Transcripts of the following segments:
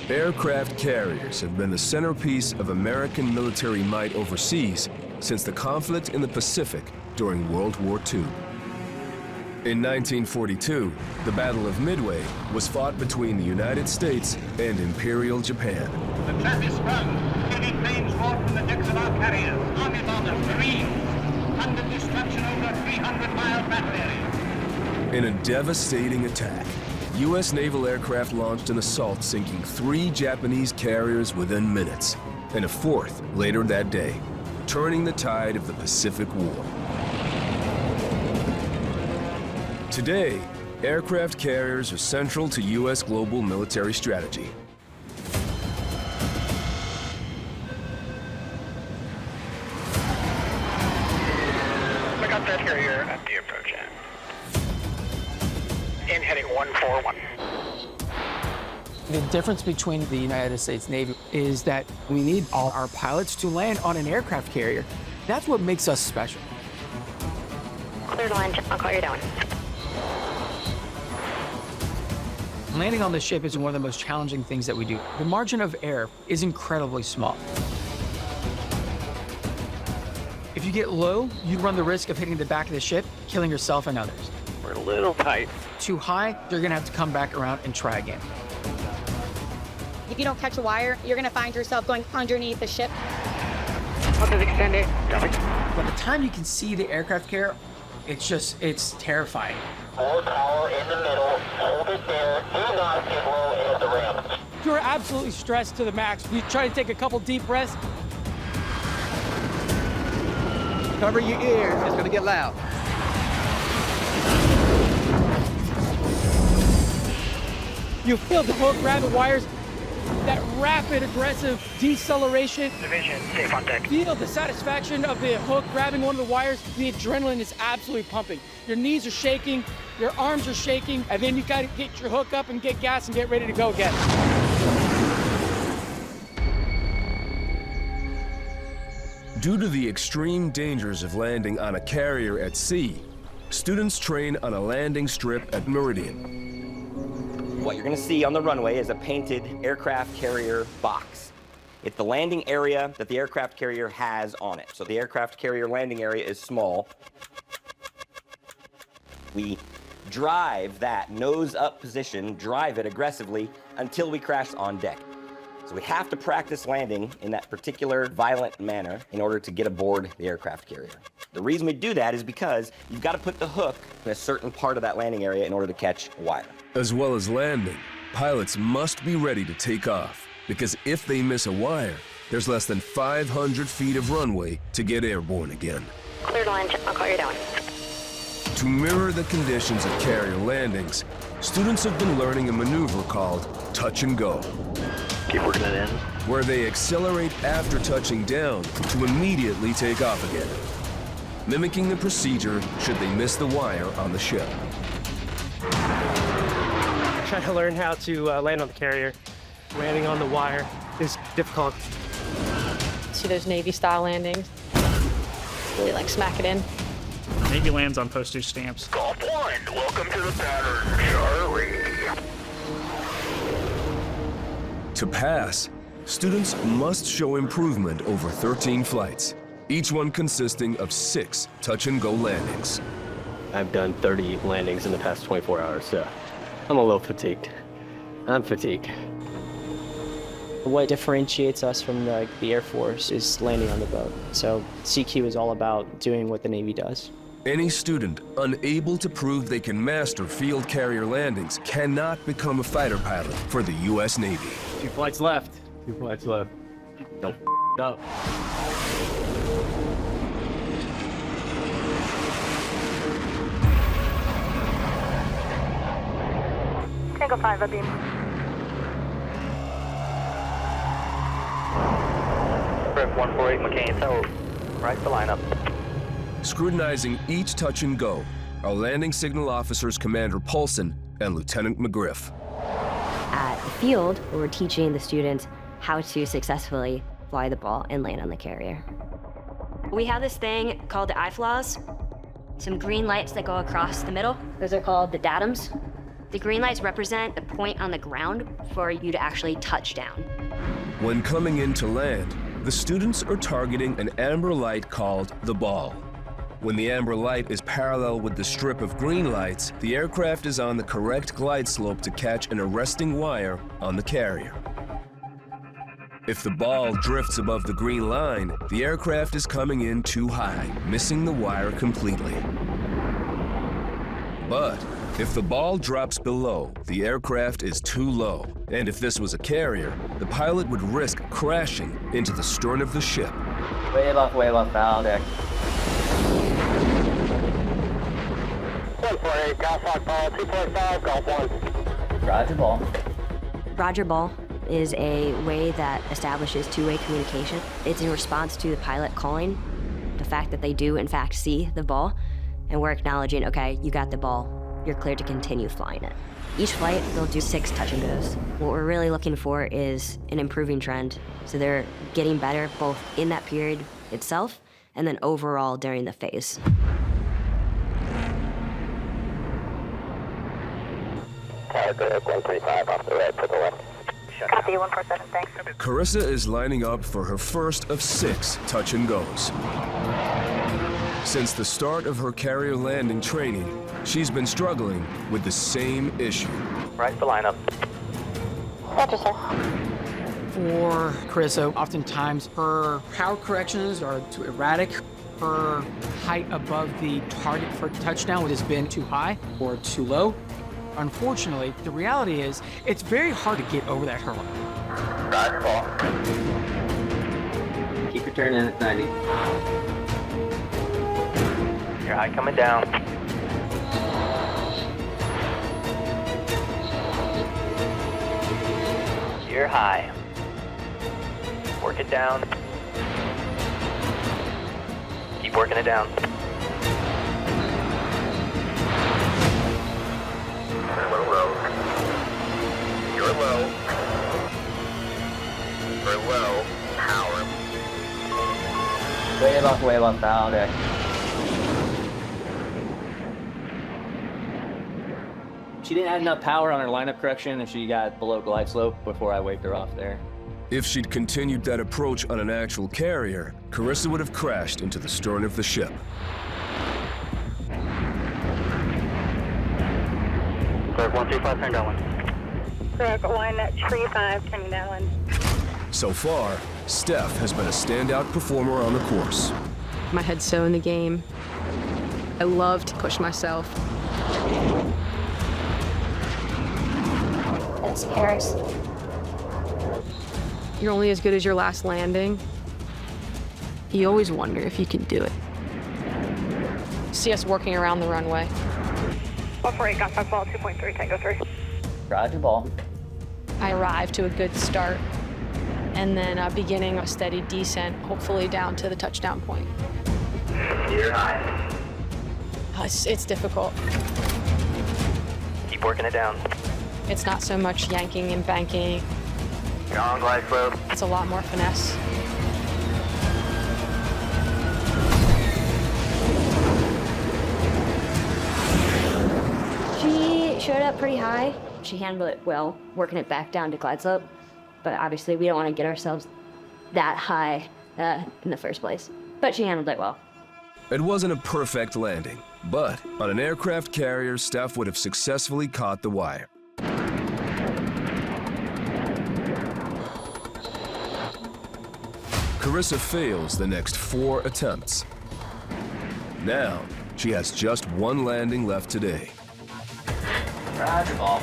Aircraft carriers have been the centerpiece of American military might overseas since the conflict in the Pacific during World War II. In 1942, the Battle of Midway was fought between the United States and Imperial Japan. The trap is sprung. Heavy flames roar from the decks of our carriers. Army bombers scream. Thunder destruction over a 300-mile battle area. In a devastating attack, U.S. naval aircraft launched an assault, sinking 3 Japanese carriers within minutes, and a 4th later that day, turning the tide of the Pacific War. Today, aircraft carriers are central to U.S. global military strategy. Look up that carrier at the approach end. In heading 141. The difference between the United States Navy is that we need all our pilots to land on an aircraft carrier. That's what makes us special. Clear to land, I'll call you down. Landing on the ship is one of the most challenging things that we do. The margin of error is incredibly small. If you get low, you run the risk of hitting the back of the ship, killing yourself and others. We're a little tight. Too high, you're gonna have to come back around and try again. If you don't catch a wire, you're gonna find yourself going underneath the ship. Focus extended. By the time you can see the aircraft carrier, it's terrifying. More power in the middle. Hold it there. Do not get low into the ramp. You're absolutely stressed to the max. You try to take a couple deep breaths. Cover your ears, it's gonna get loud. You feel the hook grab the wires, that rapid, aggressive deceleration. Division, safe on deck. Feel the satisfaction of the hook grabbing one of the wires. The adrenaline is absolutely pumping. Your knees are shaking, your arms are shaking, and then you gotta get your hook up and get gas and get ready to go again. Due to the extreme dangers of landing on a carrier at sea, students train on a landing strip at Meridian. What you're going to see on the runway is a painted aircraft carrier box. It's the landing area that the aircraft carrier has on it. So the aircraft carrier landing area is small. We drive that nose-up position, drive it aggressively until we crash on deck. So we have to practice landing in that particular violent manner in order to get aboard the aircraft carrier. The reason we do that is because you've got to put the hook in a certain part of that landing area in order to catch a wire. As well as landing, pilots must be ready to take off, because if they miss a wire, there's less than 500 feet of runway to get airborne again. Clear to land, I'll call you down. To mirror the conditions of carrier landings, students have been learning a maneuver called touch and go, Keep working it in. where they accelerate after touching down to immediately take off again, mimicking the procedure should they miss the wire on the ship. Trying to learn how to land on the carrier. Landing on the wire is difficult. See those Navy-style landings? Really like smack it in. Navy lands on postage stamps. Call point. Welcome to the pattern, Charlie. To pass, students must show improvement over 13 flights, each one consisting of 6 touch-and-go landings. I've done 30 landings in the past 24 hours, so I'm a little fatigued. I'm fatigued. What differentiates us from the Air Force is landing on the boat. So CQ is all about doing what the Navy does. Any student unable to prove they can master field carrier landings cannot become a fighter pilot for the U.S. Navy. 2 flights left. 2 flights left. Don't up. Tango 5, a beam. Rep 148 McCain, so right the lineup. Scrutinizing each touch and go are landing signal officers Commander Paulson and Lieutenant McGriff. At the field, we're teaching the students how to successfully fly the ball and land on the carrier. We have this thing called the eye flaws, some green lights that go across the middle. Those are called the datums. The green lights represent the point on the ground for you to actually touch down. When coming in to land, the students are targeting an amber light called the ball. When the amber light is parallel with the strip of green lights, the aircraft is on the correct glide slope to catch an arresting wire on the carrier. If the ball drifts above the green line, the aircraft is coming in too high, missing the wire completely. But if the ball drops below, the aircraft is too low. And if this was a carrier, the pilot would risk crashing into the stern of the ship. Way left, bow deck. 148, golf hawk ball, 2.5, golf 1. Roger ball. Roger ball is a way that establishes two-way communication. It's in response to the pilot calling the fact that they do, in fact, see the ball, and we're acknowledging, okay, you got the ball, you're cleared to continue flying it. Each flight, they'll do 6 touch and goes. What we're really looking for is an improving trend. So they're getting better both in that period itself and then overall during the phase. Tower 135 off the right to the left. Copy, 147, thanks. Carissa is lining up for her first of 6 touch and goes. Since the start of her carrier landing training, she's been struggling with the same issue. Right the lineup. Roger, sir. For Carissa, oftentimes her power corrections are too erratic. Her height above the target for touchdown has been too high or too low. Unfortunately, the reality is it's very hard to get over that hurdle. Roger ball. Keep your turn in at 90. Your high coming down. You're high. Work it down. Keep working it down. You're low. You're low. Power. Way left, bow deck. She didn't add enough power on her lineup correction and she got below glide slope before I waved her off there. If she'd continued that approach on an actual carrier, Carissa would have crashed into the stern of the ship. Clerk 135, turn down 1. Clerk 135, turning down 1. So far, Steph has been a standout performer on the course. My head's so in the game. I love to push myself. That's Paris. You're only as good as your last landing. You always wonder if you can do it. See us working around the runway. 148, golf hawk ball, 2.3, tango 3. Roger ball. I arrive to a good start and then beginning a steady descent, hopefully down to the touchdown point. You're high. It's difficult. Keep working it down. It's not so much yanking and banking. You're on glide slope. It's a lot more finesse. She showed up pretty high. She handled it well, working it back down to glide slope. But obviously we don't want to get ourselves that high in the first place. But she handled it well. It wasn't a perfect landing, but on an aircraft carrier, Steph would have successfully caught the wire. Carissa fails the next 4 attempts. Now, she has just 1 landing left today. Roger ball.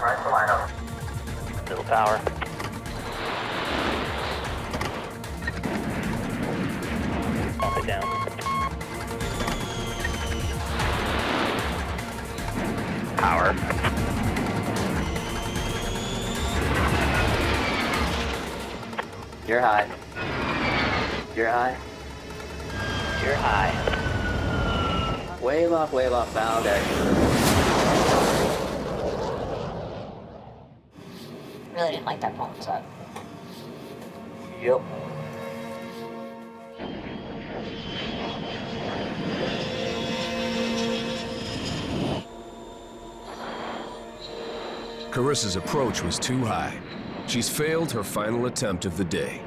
Right the lineup. Little power. Up it down. Power. You're high. You're high. You're high. Way left, bow deck. Really didn't like that ball, so. Yep. Carissa's approach was too high. She's failed her final attempt of the day.